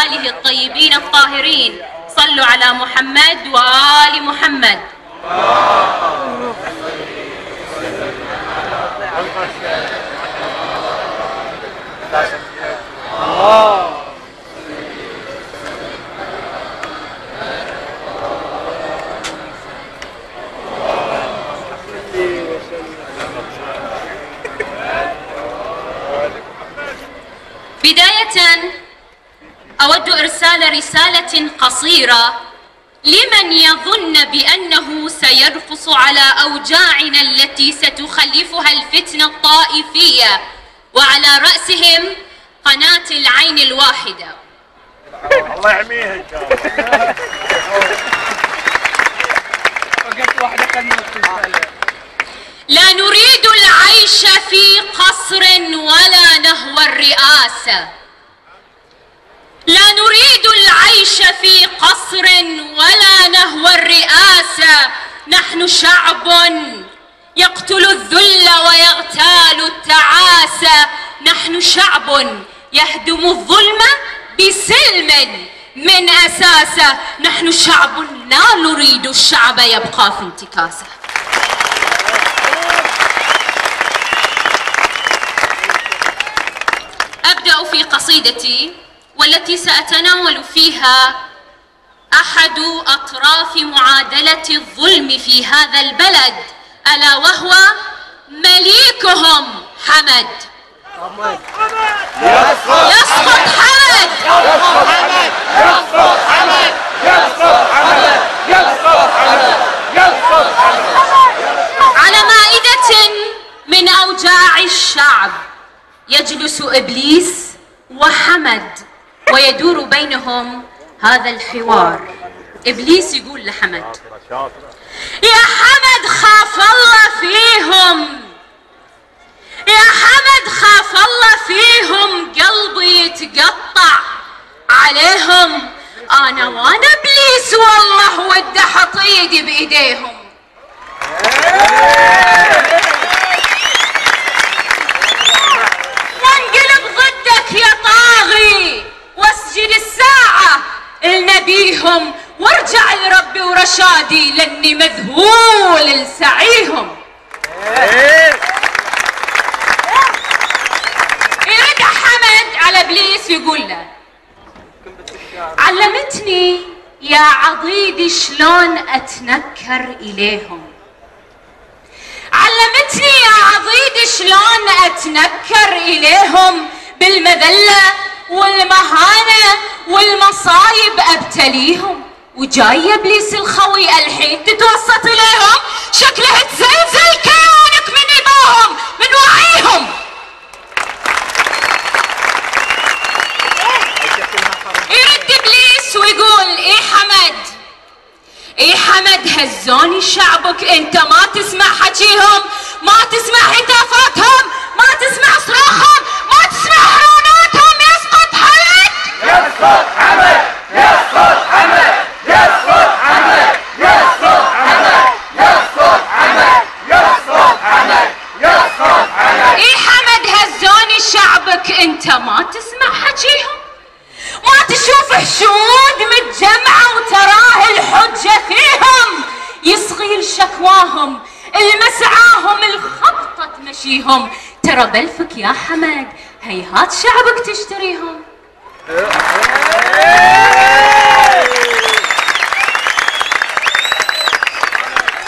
وآله الطيبين الطاهرين. صلوا على محمد وآل محمد. بداية أود إرسال رسالة قصيرة لمن يظن بأنه سيرقص على أوجاعنا التي ستخلفها الفتنة الطائفية، وعلى رأسهم قناة العين الواحدة. الله يحميها إن شاء الله. لا نريد العيش في قصر ولا نهوى الرئاسة. لا نريد العيش في قصر ولا نهوى الرئاسة. نحن شعب يقتل الذل ويغتال التعاسة. نحن شعب يهدم الظلم بسلم من أساسه. نحن شعب لا نريد الشعب يبقى في انتكاسه. أبدأ في قصيدتي والتي سأتناول فيها أحد أطراف معادلة الظلم في هذا البلد، ألا وهو مليكهم حمد. يسقط حمد. على مائدة من أوجاع الشعب يجلس إبليس وحمد ويدور بينهم هذا الحوار. إبليس يقول لحمد: يا حمد خاف الله فيهم، يا حمد خاف الله فيهم، قلبي يتقطع عليهم. أنا وانا إبليس والله ودي أحط إيدي بإيديهم. وانقلب ضدك يا طاغي واسجد الساعة لنبيهم، وارجع لربي ورشادي لاني مذهول لسعيهم. يرد حمد على ابليس يقول له: علمتني يا عضيدي شلون اتنكر اليهم، علمتني يا عضيدي شلون اتنكر اليهم، بالمذله والمهانه والمصايب ابتليهم. وجاي يا ابليس الخوي الحين تتوسط اليهم، شكلها تزلزل كيانك من اباهم من وعيهم. يرد ابليس ويقول: اي حمد، اي حمد، هزوني شعبك، انت ما تسمع حكيهم، ما تسمع هتافاتهم، ما تسمع صراخهم، ما تسمع حراناتهم. يسقط حمد، يسقط حمد، يسقط حمد، يسقط حمد، يسقط حمد، يسقط حمد، يسقط حمد، يسقط حمد. اي حمد، هزوني شعبك، انت ما تسمع حكيهم، ما تشوف حشود متجمعة وتراه الحجة فيهم، يصغي لشكواهم المسعاهم الخبطة تمشيهم. ترى بلفك يا حمد هيهات شعبك تشتريهم.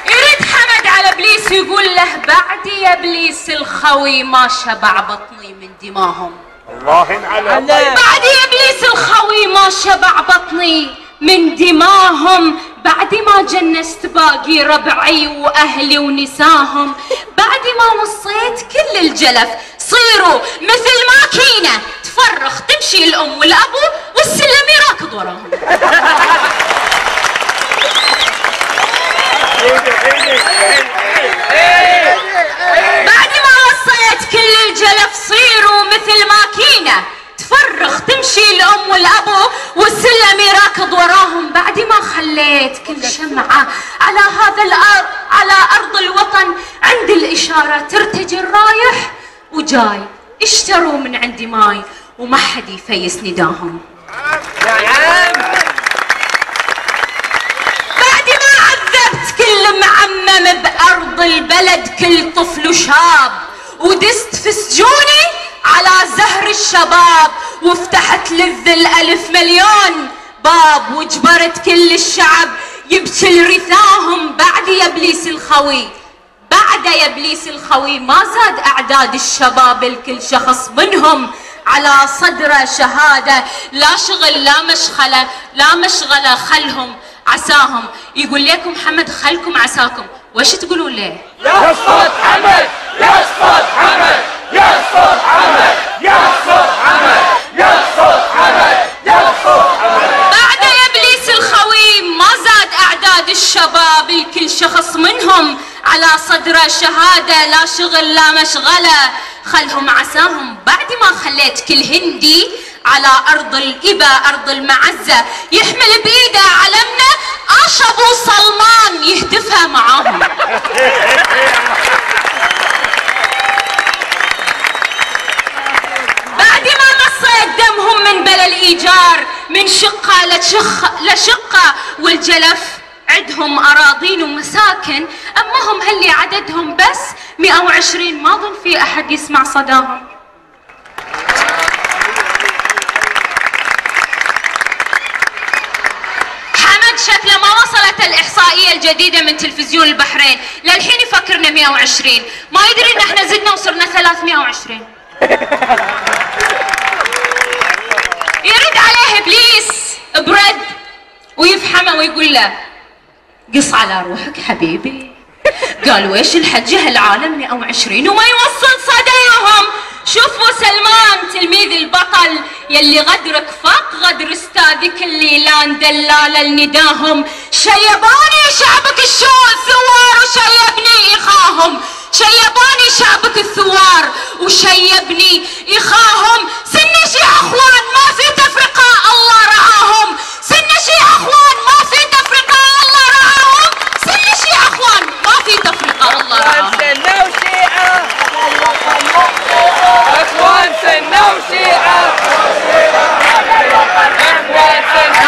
يرد حمد على ابليس يقول له: بعدي يا ابليس الخوي ما شبع بطني من دماهم. الله ينعلم. بعد يا ابليس الخوي ما شبع بطني من دماهم، بعد ما جنست باقي ربعي واهلي ونساهم، بعد ما وصيت كل الجلف صيروا مثل ماكينه تفرخ تمشي الام والابو والسلم يراكض وراهم. بعد ما وصيت كل الجلف صيروا مثل ماكينه تفرخ تمشي الام والابو والسلم يراكض وراهم، بعد ما خليت كل شمعه على هذا الارض على ارض الوطن عند الاشاره ترتجل رايح وجاي، اشتروا من عندي ماي وما حد يفيس نداهم. أرض البلد كل طفل وشاب، ودست في سجوني على زهر الشباب، وفتحت للذل 1000 مليون باب، وجبرت كل الشعب يبكي لرثاهم. بعد يا ابليس الخوي، بعد يا ابليس الخوي، ما زاد اعداد الشباب، الكل شخص منهم على صدره شهاده. لا شغل لا مشغله، لا مشغله، خلهم عساهم. يقول لكم محمد خلكم عساكم، وش تقولون ليه؟ يسقط حمد، يسقط حمد، يسقط حمد، يسقط حمد، يسقط حمد، يسقط حمد. بعد يا ابليس الخوي ما زاد اعداد الشباب، الكل شخص منهم على صدره شهاده. لا شغل لا مشغله، خلهم عساهم. بعد ما خليت كل هندي على ارض الإبا ارض المعزه يحمل بايده علمنا، عاش ابو سلمان يهتفها معاهم. بعد ما مصيت دمهم من بلا الايجار، من شقه لشقه، والجلف عندهم اراضين ومساكن، اما هم هاللي عددهم بس 120، ما ظن في احد يسمع صداهم. حمد شكله ما وصلت الاحصائيه الجديده من تلفزيون البحرين، للحين يفكرنا 120، ما يدري ان احنا زدنا وصرنا 320. يرد عليه ابليس برد ويفحمه ويقول له قص على روحك حبيبي. قال ويش الحجه هالعالم 120 وما يوصل صداهم. شوفوا سلمان تلميذ البطل يلي غدرك فاق غدر استاذك الليلان دلاله لنداهم. شيباني شعبك الثوار وشيبني اخاهم، شيباني شعبك الثوار وشيبني اخاهم. سن شي اخوان ما في تفرقه الله رعاهم، سن شي اخوان ما في تفرقه الله رعاهم، سن شي اخوان ما في تفرقه الله رعاهم. سنة وشيعة اخوان، سنة وشيعة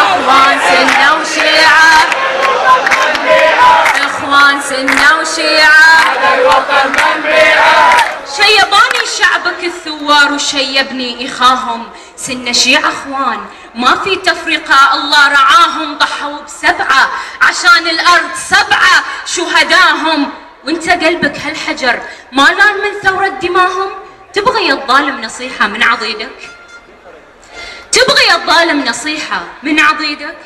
اخوان، سنة وشيعة، اخوان سنة وشيعة، شيباني شعبك الثوار وشيبني اخاهم. سن شيعة اخوان ما في تفرقة الله رعاهم، ضحوا ب7 عشان الارض 7 شهداهم. وانت قلبك هالحجر ما لان من ثورة دماهم. تبغي يا الظالم نصيحة من عضيدك؟ تبغي يا الظالم نصيحة من عضيدك؟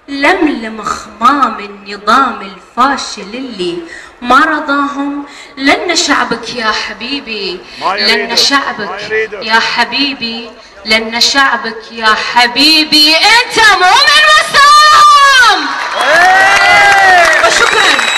لملم خمام النظام الفاشل اللي ما رضاهم. لن شعبك يا حبيبي، لن شعبك يا حبيبي، لن شعبك يا حبيبي انت مؤمن وسام. وشكرا.